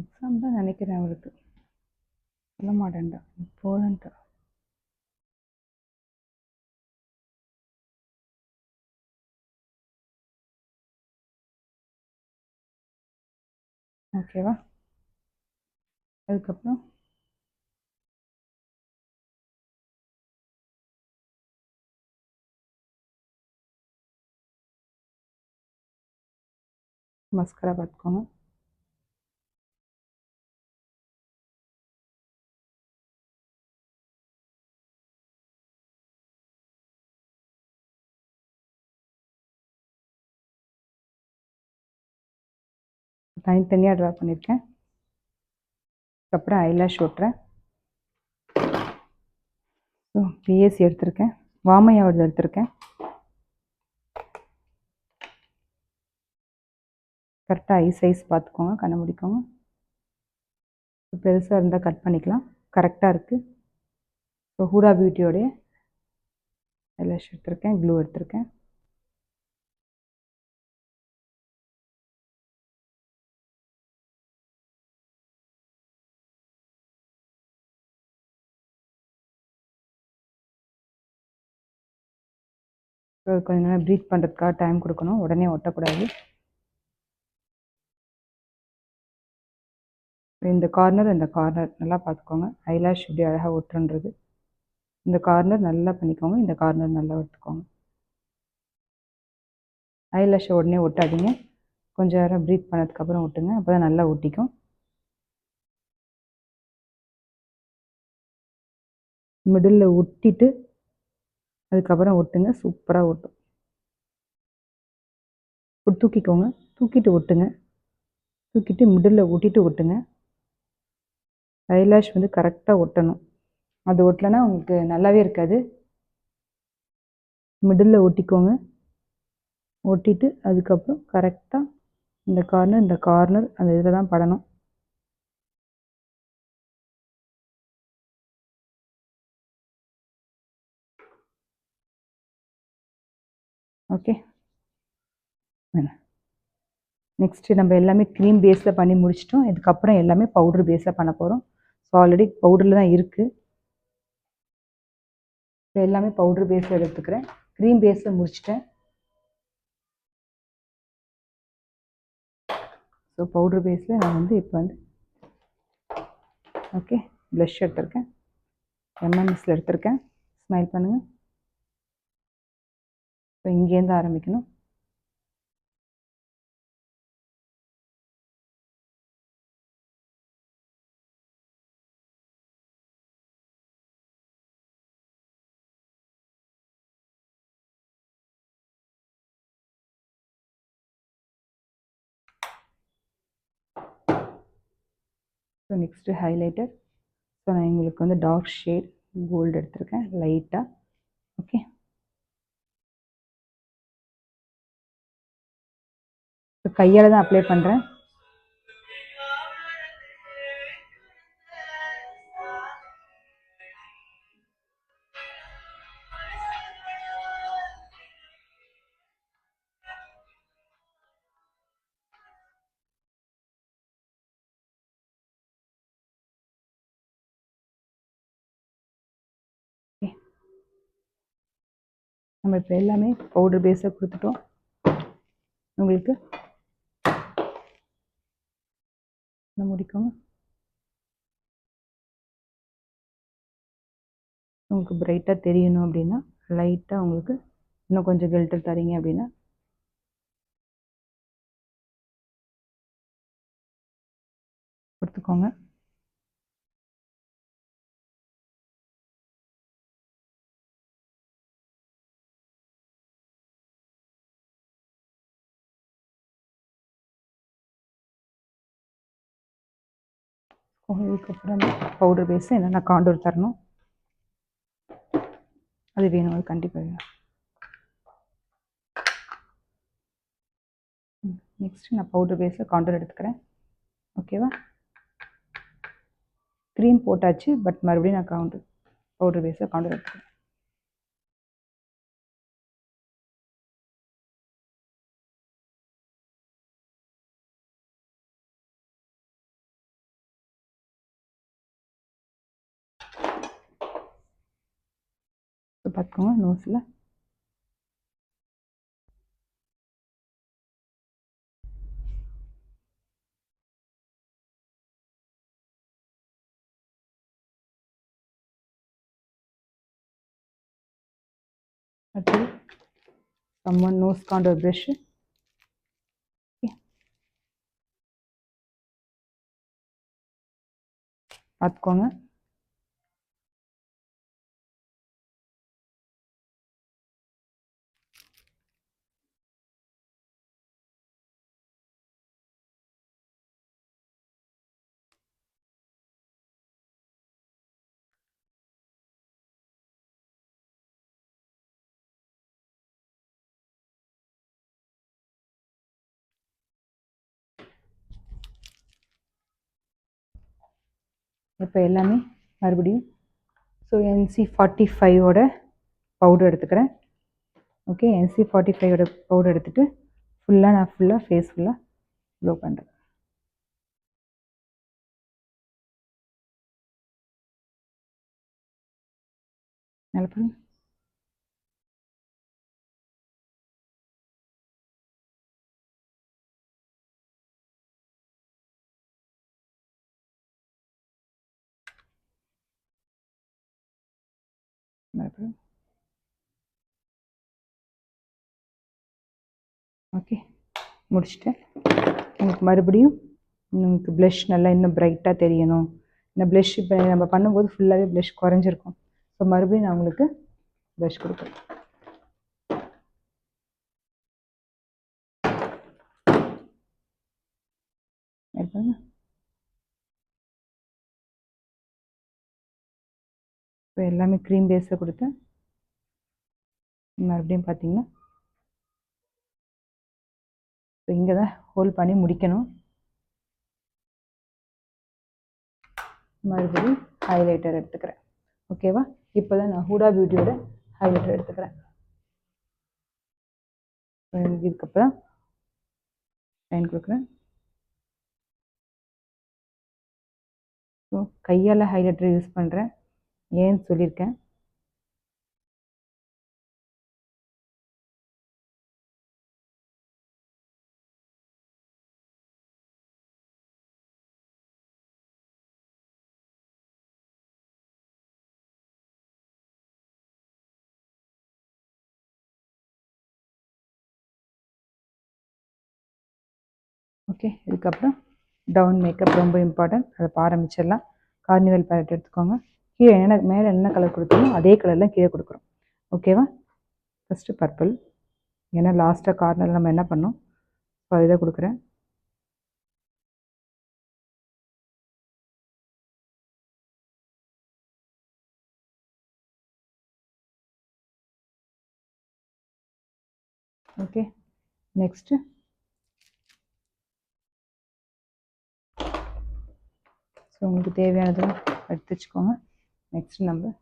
எக்ஸாம் தான் நினைக்கிறேன் அவருக்கு, சொல்ல மாட்டேன்டா போலன்ட்டு. ஓகேவா? அதுக்கப்புறம் மஸ்கரா பார்த்துக்கோங்க. தனித்தனியாக ட்ரா பண்ணியிருக்கேன். அதுக்கப்புறம் ஐலாஷ் ஓட்டுறேன். ஸோ பிஎஸ்சி எடுத்திருக்கேன், வாமையாவது எடுத்திருக்கேன். கரெக்டாக ஐ சைஸ் பார்த்துக்கோங்க, கண்ணை முடிக்கோங்க. பெருசாக இருந்தால் கட் பண்ணிக்கலாம். கரெக்டாக இருக்குது. ஸோ ஹூடா பியூட்டியோடைய ஐலாஷ் எடுத்திருக்கேன், க்ளூ எடுத்திருக்கேன். ஸோ கொஞ்ச நேரம் ப்ரீத் பண்ணுறதுக்காக டைம் கொடுக்கணும், உடனே ஒட்டக்கூடாது. இந்த கார்னர் நல்லா பார்த்துக்கோங்க. ஐலாஷ் இப்படி அழகாக ஒட்டுன்றது. இந்த கார்னர் நல்லா பண்ணிக்கோங்க, இந்த கார்னர் நல்லா ஒட்டுக்கோங்க. ஐலாஷை உடனே ஒட்டாதீங்க, கொஞ்சம் நேரம் ப்ரீத் பண்ணதுக்கப்புறம் ஒட்டுங்க, அப்போ தான் நல்லா ஒட்டிக்கும். மிடில் ஒட்டிட்டு அதுக்கப்புறம் ஒட்டுங்க, சூப்பராக ஒட்டும். தூக்கிக்கோங்க, தூக்கிட்டு ஒட்டுங்க, தூக்கிட்டு மிடில் ஒட்டிட்டு ஒட்டுங்க. ஐலாஷ் வந்து கரெக்டாக ஒட்டணும், அது ஒட்டலைன்னா உங்களுக்கு நல்லாவே இருக்காது. மிடில் ஒட்டிக்கோங்க, ஒட்டிட்டு அதுக்கப்புறம் கரெக்டாக இந்த கார்னர் அந்த இதில் தான் படணும். ஓகே, நெக்ஸ்ட்டு நம்ம எல்லாமே க்ரீம் பேஸில் பண்ணி முடிச்சிட்டோம். இதுக்கப்புறம் எல்லாமே பவுட்ரு பேஸில் பண்ண போகிறோம். ஸோ ஆல்ரெடி பவுடரில் தான் இருக்குது. இப்போ எல்லாமே பவுட்ரு பேஸில் எடுத்துக்கிறேன். க்ரீம் பேஸில் முடிச்சிட்டேன். ஸோ பவுட்ரு பேஸில் நான் வந்து இப்போ வந்து ஓகே ப்ளஷ் எடுத்திருக்கேன், எம்எம்எஸில் எடுத்திருக்கேன். ஸ்மைல் பண்ணுங்கள். இப்போ இங்கேருந்து ஆரம்பிக்கணும். So next highlighter. ஸோ நான் எங்களுக்கு வந்து டார்க் ஷேட் கோல்டு எடுத்திருக்கேன் லைட்டாக. ஓகே, ஸோ கையால் தான் அப்ளை பண்ணுறேன். நம்ம இப்போ எல்லாமே பவுடர் பேஸை கொடுத்துட்டோம். உங்களுக்கு முடிக்கோங்க. உங்களுக்கு பிரைட்டாக தெரியணும் அப்படின்னா லைட்டாக உங்களுக்கு இன்னும் கொஞ்சம் கில்டர் தரீங்க அப்படின்னா கொடுத்துக்கோங்க. இதுக்கப்புறம் பவுடர் பேஸு என்னென்ன காண்டூர் தரணும் அது வேணும், அது கண்டிப்பாக வேணும். நெக்ஸ்ட்டு நான் பவுடர் பேஸில் காண்டூர் எடுத்துக்கிறேன். ஓகேவா, க்ரீம் போட்டாச்சு, பட் மறுபடியும் நான் பவுடர் பேஸில் காண்டூர் எடுத்துக்கிறேன். பார்த்துக்கோங்க நோஸில் அடுத்து someone nose contour brush. பார்த்துக்கோங்க. இப்போ எல்லாமே மறுபடியும் NC45ஓட பவுடர் எடுத்துக்கிறேன். ஓகே, NC45ஓட பவுடர் எடுத்துகிட்டு நான் ஃபேஸ் ஃபுல்லாக ப்ளோ பண்ணுறேன். நல்லா பாருங்க. ஓகே, முடிச்சிட்டேன். உங்களுக்கு மறுபடியும் உங்களுக்கு ப்ளஷ் நல்லா இன்னும் ப்ரைட்டாக தெரியணும். இந்த ப்ளஷ் இப்போ நம்ம பண்ணும்போது ஃபுல்லாகவே ப்ளஷ் குறைஞ்சிருக்கும். ஸோ மறுபடியும் நான் உங்களுக்கு ப்ளஷ் கொடுக்குறேன். இப்போ எல்லாமே க்ரீம் பேஸில் கொடுத்தேன். மறுபடியும் பார்த்தீங்கன்னா இப்போ இங்கே தான் ஹோல்ட் பண்ணி முடிக்கணும். மறுபடியும் ஹைலைட்டர் எடுத்துக்கிறேன். ஓகேவா? இப்போ தான் நான் ஹூடா பியூட்டியோட ஹைலைட்டர் எடுத்துக்கிறேன். இதுக்கப்புறம் லைன் கொடுக்குறேன். ஸோ கையால் ஹைலைட்டர் யூஸ் பண்ணுறேன். ஏன்னு சொல்லியிருக்கேன். ஓகே, இதுக்கப்புறம் டவுன் மேக்கப் ரொம்ப இம்பார்ட்டன்ட். அதை ஆரம்பிச்சிடலாம். கார்னிவல் பேலட் எடுத்துக்கோங்க. கீழே என்ன மேலே என்ன கலர் கொடுத்தோமோ அதே கலரில் கீழே கொடுக்குறோம். ஓகேவா? ஃபஸ்ட்டு பர்பிள், ஏன்னா லாஸ்ட்டாக கார்னரில் நம்ம என்ன பண்ணோம், ஸோ இதை கொடுக்குறேன். ஓகே, நெக்ஸ்ட்டு ஸோ உங்களுக்கு தேவையானது எடுத்து வச்சுக்கோங்க. நெக்ஸ்ட் நம்ம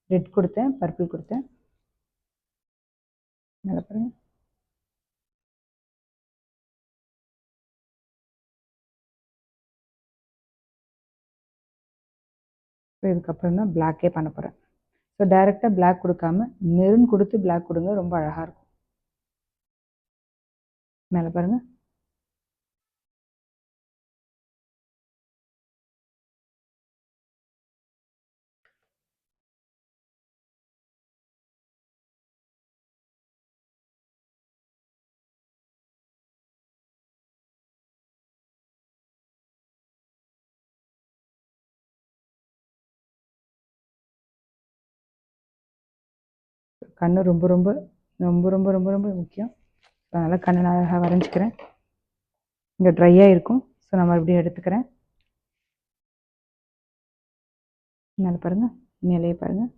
ரெட் கொடுத்தேன், பர்பிள் கொடுத்தேன். நல்லா பாருங்க. ஸோ இதுக்கப்புறம் தான் பிளாக்கே பண்ண போகிறேன். ஸோ டைரெக்டாக பிளாக் கொடுக்காம மெரூன் கொடுத்து பிளாக் கொடுங்க, ரொம்ப அழகாக இருக்கும். மேலே பாருங்கள். கண்ணு ரொம்ப ரொம்ப ரொம்ப ரொம்ப ரொம்ப ரொம்ப முக்கியம். அதனால் கண்ணை நான் அழகாக வரைஞ்சிக்கிறேன். இங்கே ட்ரையாக இருக்கும். ஸோ நான் மறுபடியும் எடுத்துக்கிறேன். மேலே பாருங்கள், மேலேயே பாருங்கள்.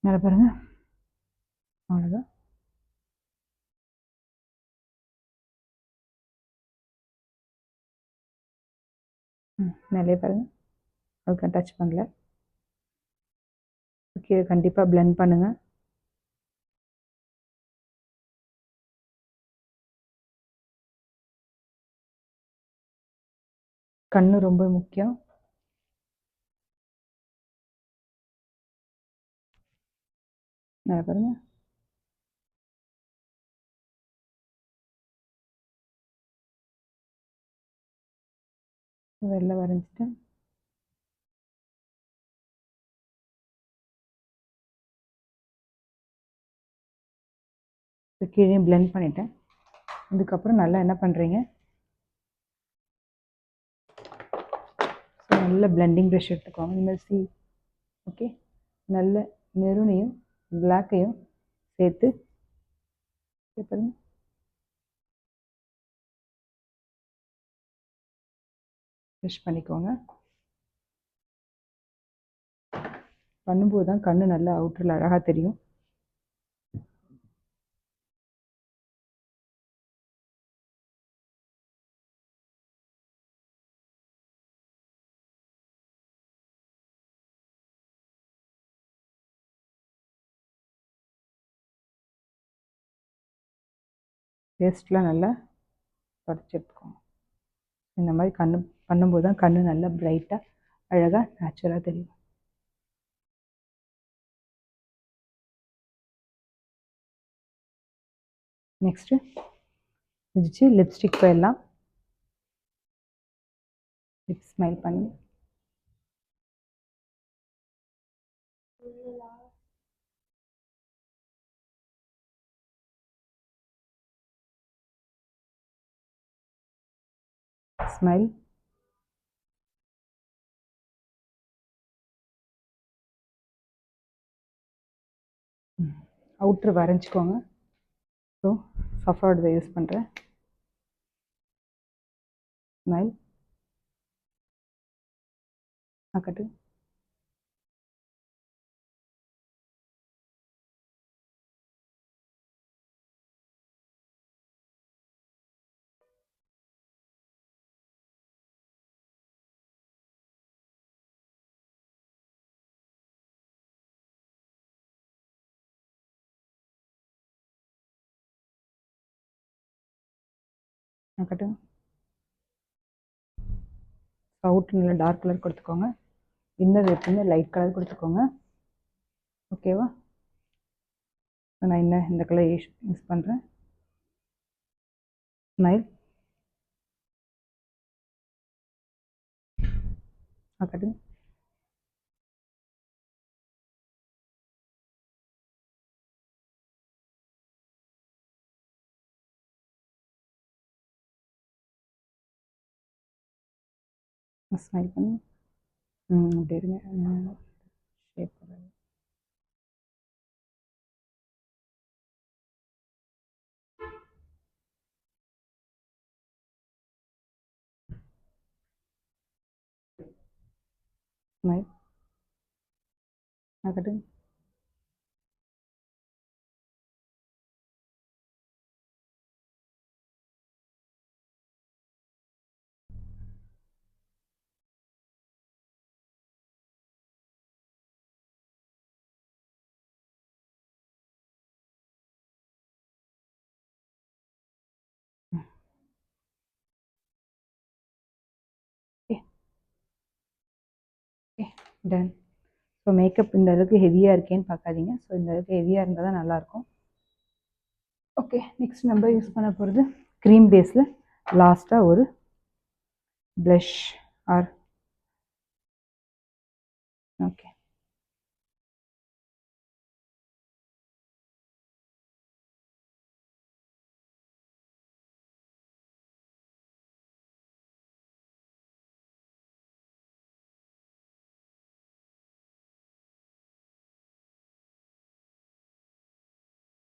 மேலே பாருங்கள். அவ்வளோதான். மேலே பாருங்கள். அதுக்கு டச் பண்ணல. கீழே கண்டிப்பாக பிளெண்ட் பண்ணுங்கள். கண்ணு ரொம்ப முக்கியம். மேலே பாருங்கள். வெளில வரைஞ்சிட்டேன். கீழே பிளெண்ட் பண்ணிட்டேன். இதுக்கப்புறம் நல்லா என்ன பண்ணுறீங்க, ஸோ நல்ல பிளெண்டிங் ப்ரஷ் எடுத்துக்கோங்க. இந்த மாதிரி ஓகே, நல்ல மெரூனையும் பிளாக்கையும் சேர்த்து பாருங்க ப்ரஷ் பண்ணிக்கோங்க. பண்ணும்போது தான் கண்ணு நல்லா அவுட்டரில் அழகாக தெரியும். பேஸ்ட்லாம் நல்லா தொடச்சி எடுத்துக்கோங்க. இந்த மாதிரி கண்ணு பண்ணும்போது தான் கண்ணு நல்லா பிரைட்டாக அழகாக நேச்சுரலாக தெரியும். நெக்ஸ்ட்டு முடிச்சு லிப்ஸ்டிக் போயிடலாம். லிப்ஸ் ஸ்மைல் பண்ணி ஸ்மைல். அவுட்ரு வரைஞ்சிக்கோங்க. ஸோ சஃபார்டு இதை யூஸ் பண்ணுறேன். ஸ்மைல். ஆக்கட்டு. ஆக்கட்டும். அவுட்ரு நல்லா டார்க் கலர் கொடுத்துக்கோங்க. இன்னர் எப்பவுமே லைட் கலர் கொடுத்துக்கோங்க. ஓகேவா? நான் இந்த கலர் யூஸ் பண்ணுறேன். ஸ்மைல். ஆக்கட்டும். ஸ்மைல் பண்ணி அப்படி இருங்க. Shape smile. ஆக்கட்டும். Okay okay done. So makeup இந்த அளவுக்கு ஹெவியாக இருக்கேன்னு பார்க்காதீங்க. ஸோ இந்த அளவுக்கு ஹெவியாக இருந்தால் தான் நல்லாயிருக்கும். ஓகே நெக்ஸ்ட் நம்ம யூஸ் பண்ண போகிறது க்ரீம் பேஸில் லாஸ்ட்டாக ஒரு ப்ளஷ் ஆர் ஓகே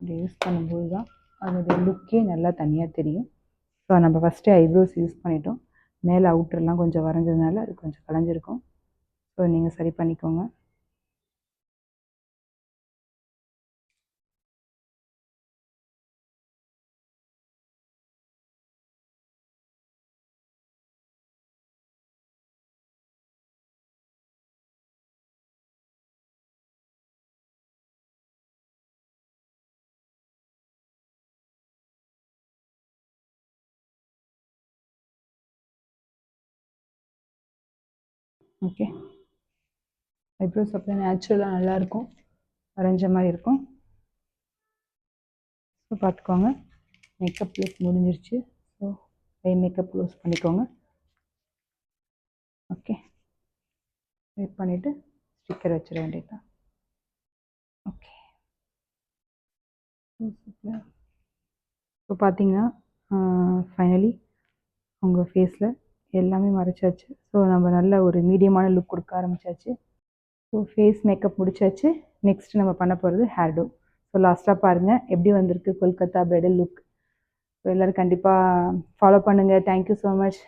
இப்படி யூஸ் பண்ணும்போது தான் அதோடைய லுக்கே நல்லா தனியாக தெரியும். ஸோ நம்ம ஃபஸ்ட்டு ஐப்ரோஸ் யூஸ் பண்ணிட்டோம். மேலே அவுட்டர்லாம் கொஞ்சம் வரைஞ்சதுனால அது கொஞ்சம் கலைஞ்சிருக்கும். ஸோ நீங்கள் சரி பண்ணிக்கோங்க. ஓகே ஐப்ரோஸ் அப்போ நேச்சுரலாக நல்லாயிருக்கும், வரைஞ்ச மாதிரி இருக்கும். ஸோ பார்த்துக்கோங்க மேக்கப் லுக் முடிஞ்சிருச்சு. ஸோ ஐ மேக்கப் க்ளோஸ் பண்ணிக்கோங்க. ஓகே வெயிட் பண்ணிவிட்டு ஸ்டிக்கர் வச்சிட வேண்டியது தான். ஓகே ஸோ பார்த்தீங்கன்னா ஃபைனலி உங்கள் ஃபேஸில் எல்லாமே மறைச்சாச்சு. ஸோ நம்ம நல்ல ஒரு மீடியமான லுக் கொடுக்க ஆரம்பித்தாச்சு. ஸோ ஃபேஸ் மேக்கப் முடிச்சாச்சு. நெக்ஸ்ட் நம்ம பண்ண போகிறது ஹேர் டூ. ஸோ லாஸ்ட்டாக பாருங்கள் எப்படி வந்திருக்கு கொல்கத்தா பிரைடல் லுக். ஸோ எல்லோரும் கண்டிப்பாக ஃபாலோ பண்ணுங்கள். Thank you so much.